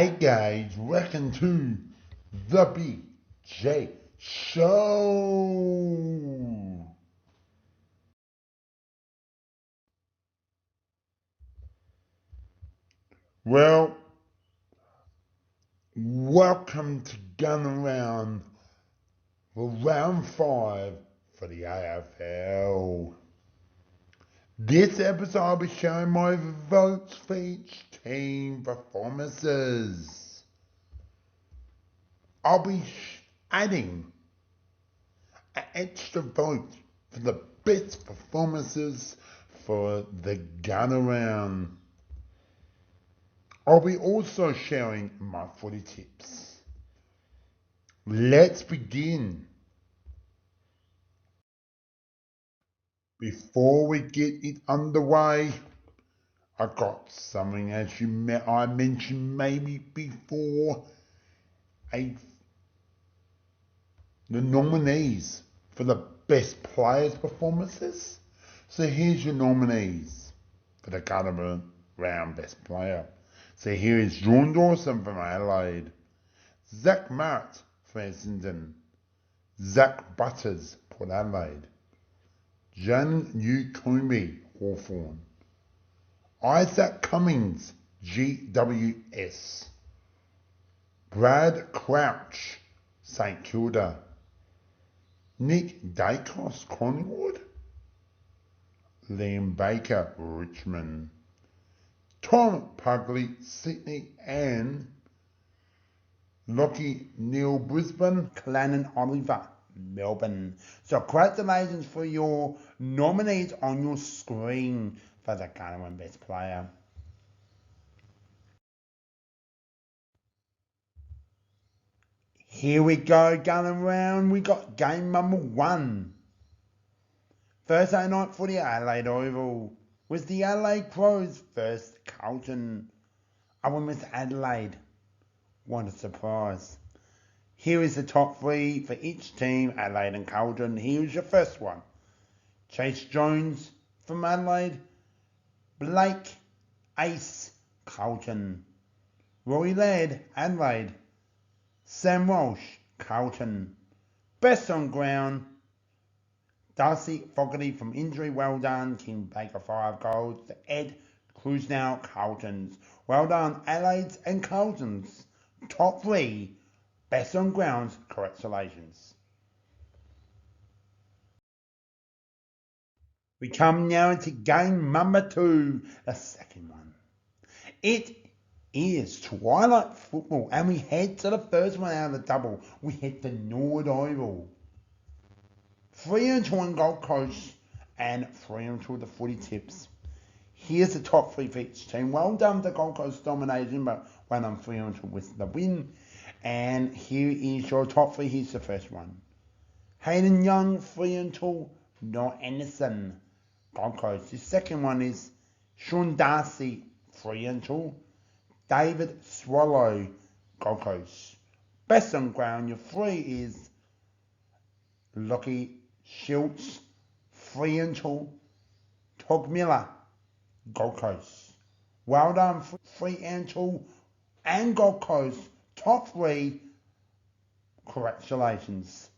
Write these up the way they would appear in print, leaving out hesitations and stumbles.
guys, welcome to the Big J Show. Well, welcome to Gun Around for round 5 for the AFL. This episode I'll be showing my votes for each team performances. I'll be adding an extra vote for the best performances for the Gun Around. I'll be also sharing my footy tips. Let's begin. Before we get it underway, I got something as I mentioned maybe before, the nominees for the best players performances. So here's your nominees for the Gun Around best player. So here is John Dawson from Adelaide, Zach Marrett from Essendon, Zach Butters, Port Adelaide, Jan Ukumbi, Hawthorn, Isaac Cummings, GWS, Brad Crouch, St Kilda, Nick Dacos, Collingwood, Liam Baker, Richmond, Tom Pugley, Sydney, and Lockie Neil, Brisbane, Clannon Oliver, Melbourne. So congratulations for your nominees on your screen for the Gun Around Best Player. Here we go, Gun Around. We got game number 1. Thursday night footy at Adelaide Oval was the Adelaide Crows versus Carlton. I went with Adelaide. What a surprise. Here is the top 3 for each team, Adelaide and Carlton. Here's your first one. Chase Jones from Adelaide. Blake Ace, Carlton. Rory Laird, Adelaide. Sam Walsh, Carlton. Best on ground, Darcy Fogarty from injury, well done. Kim Baker, 5 goals. Ed Cruznow, Carlton's. Well done, Adelaide's and Carlton's. Top 3, best on grounds, congratulations. We come now into game number 2, the second one. It is Twilight Football, and we head to the first one out of the double. We head to Nord Oval. 3-2 on Gold Coast and 3-2 the footy tips. Here's the top 3 for each team. Well done to Gold Coast domination, but well done 3-2 with the win. And here is your top 3. Here's the first one. Hayden Young, 3-2. Noah Anderson, Gold Coast. The second one is Sean Darcy, 3-2. David Swallow, Gold Coast. Best on ground, your 3 is Lockie Schultz, 3-2. Tog Miller, Gold Coast. Well done, 3-2 and Gold Coast. Top 3, congratulations.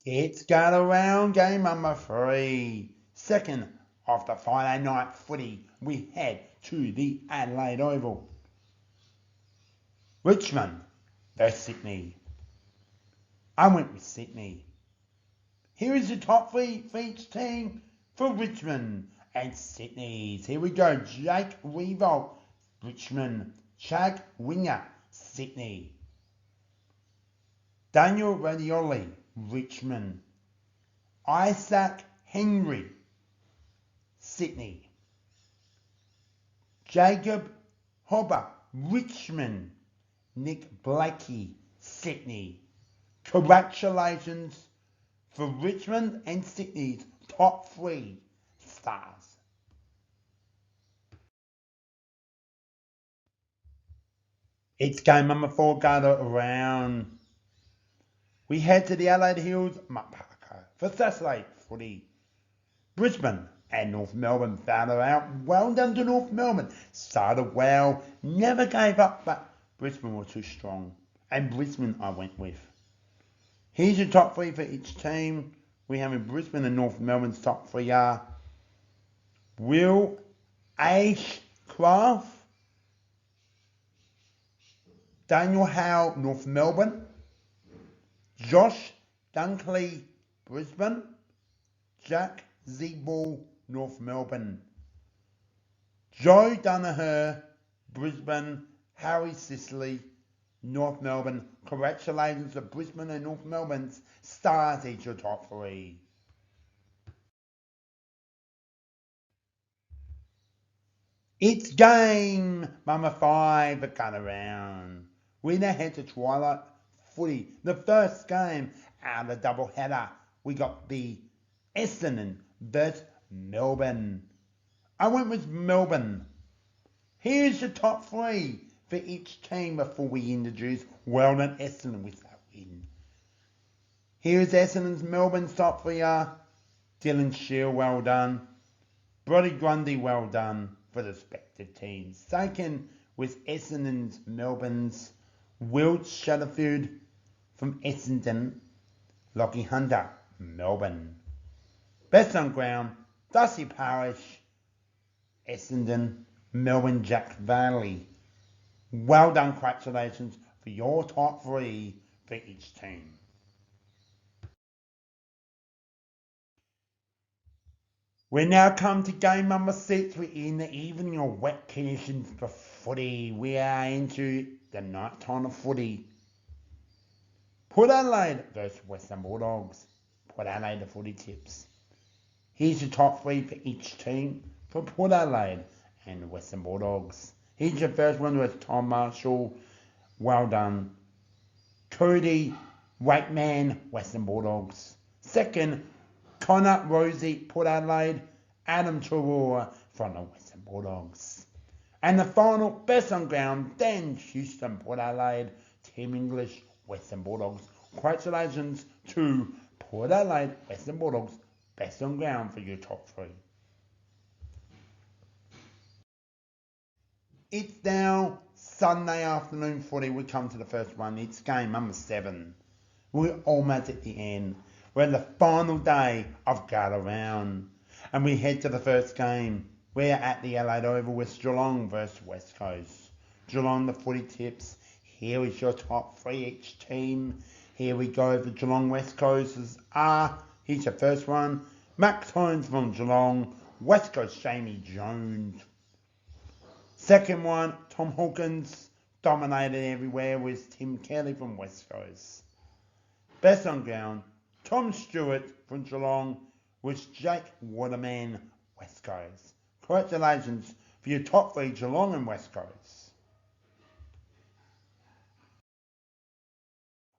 It's Gun Around game number 3. Second of the Friday night footy, we head to the Adelaide Oval. Richmond versus Sydney. I went with Sydney. Here is the top 3 for each team for Richmond and Sydney's. Here we go. Jake Revolt, Richmond. Chag Winger, Sydney. Daniel Radioli, Richmond. Isaac Henry, Sydney. Jacob Hobber, Richmond. Nick Blakey, Sydney. Congratulations for Richmond and Sydney's top 3 stars. It's game number 4, Gun Around. We head to the Adelaide Hills, Mark Parker, for Saturday footy. Brisbane and North Melbourne found her out. Well done to North Melbourne. Started well, never gave up, but Brisbane were too strong. And Brisbane I went with. Here's your top three for each team. We have in Brisbane and North Melbourne's top three are Will Ashcroft, Daniel Howe, North Melbourne, Josh Dunkley, Brisbane, Jack Zeeble, North Melbourne, Joe Danaher, Brisbane, Harry Sicily, North Melbourne. Congratulations to Brisbane and North Melbourne's stars, each your top three. It's game number 5 to cut around. We now head to Twilight Footy. The first game out of the double header. We got the Essendon vs Melbourne. I went with Melbourne. Here's your top three for each team before we introduce well-done Essendon with that win. Here's Essendon's Melbourne's top three are Dylan Shield, well done. Brodie Grundy, well done for the respective teams. Second was Essendon's Melbourne's Wilt Shatterfield from Essendon, Lockie Hunter, Melbourne. Best on ground, Dusty Parish, Essendon, Melbourne, Jack Valley. Well done, congratulations for your top three for each team. We now come to game number 6. We're in the evening of wet conditions for footy. We are into the night time of footy. Port Adelaide versus Western Bulldogs. Port Adelaide the footy tips. Here's your top three for each team for Port Adelaide and the Western Bulldogs. Here's your first one with Tom Marshall. Well done. Cody Wakeman, Western Bulldogs. Second, Connor Rosie, Port Adelaide. Adam Turua from the Western Bulldogs. And the final, best on ground, Dan Houston, Port Adelaide. Tim English, Western Bulldogs. Congratulations to Port Adelaide, Western Bulldogs. Best on ground for your top three. It's now Sunday afternoon footy. We come to the first one. It's game number 7. We're almost at the end. We're in the final day of Gala Round. And we head to the first game. We're at the Adelaide Oval with Geelong versus West Coast. Geelong, the footy tips. Here is your top three each team. Here we go for Geelong West Coast. Here's your first one. Max Holmes from Geelong. West Coast, Jamie Jones. Second one, Tom Hawkins. Dominated everywhere with Tim Kelly from West Coast. Best on ground, Tom Stewart from Geelong with Jake Waterman, West Coast. Congratulations for your top three, Geelong and West Coast.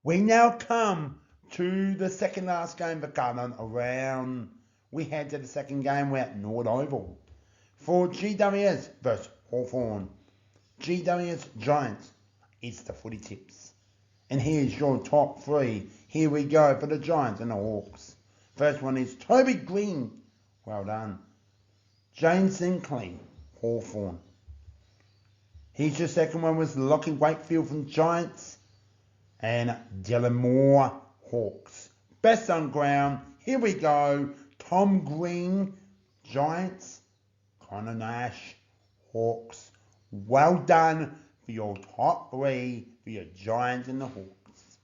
We now come to the second last game for Garden around. We head to the second game. We're at Nord Oval for GWS versus Hawthorn. GWS Giants is the footy tips. And here's your top three. Here we go for the Giants and the Hawks. First one is Toby Green. Well done. James Sinclair, Hawthorn. Here's your second one was Lockie Wakefield from Giants. And Dylan Moore, Hawks. Best on ground. Here we go. Tom Green, Giants. Connor Nash, Hawks. Well done for your top three for your Giants and the Hawks.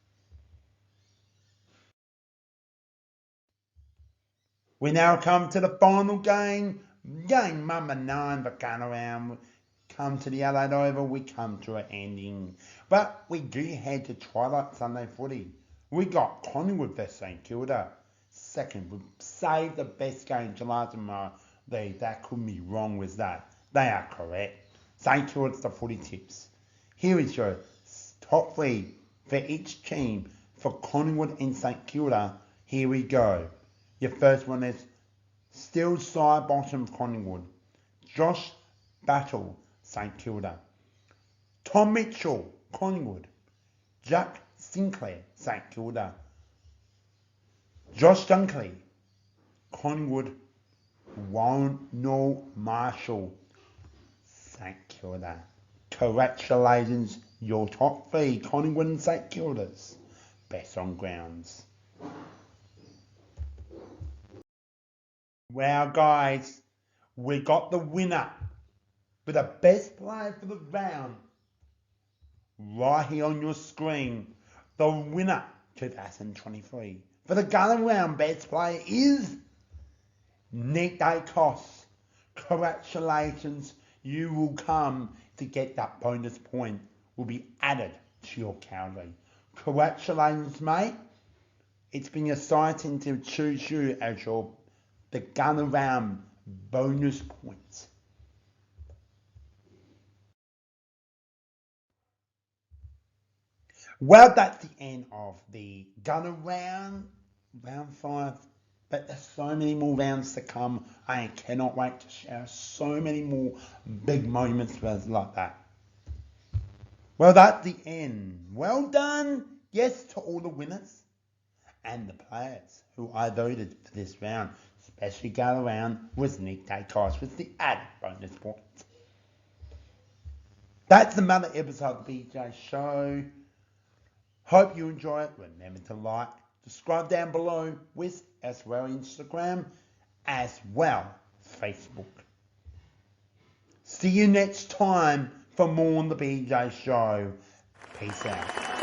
We now come to the final game. Game number 9 for Ganaround. Come to the Adelaide Oval, we come to an ending. But we do head to Twilight Sunday footy. We got Collingwood vs St Kilda. Second, we saved the best game July tomorrow. That couldn't be wrong with that. They are correct. St Kilda's the footy tips. Here is your top three for each team for Collingwood and St Kilda. Here we go. Your first one is still side bottom Collingwood. Josh Battle, St Kilda. Tom Mitchell, Collingwood. Jack Sinclair, St Kilda. Josh Dunkley, Collingwood. Ronald Marshall. St Kilda. Congratulations, your top three Collingwood and St Kildas. Best on grounds. Wow, guys, we got the winner for the best player for the round right here on your screen. The winner 2023 for the Gunner round best player is Nick Dacos. Congratulations, you will come to get that bonus point. Will be added to your calorie. Congratulations, mate. It's been exciting to choose you as the Gunner round bonus points. Well, that's the end of the Gunner round 5. But there's so many more rounds to come. I cannot wait to share so many more big moments with us like that. Well, that's the end. Well done, yes, to all the winners and the players who I voted for this round. Especially go around was Nick Dacos with the added bonus points. That's another episode of the BJ Show. Hope you enjoy it. Remember to like, subscribe down below with as well Instagram as well Facebook. See you next time for more on the BJ Show. Peace out.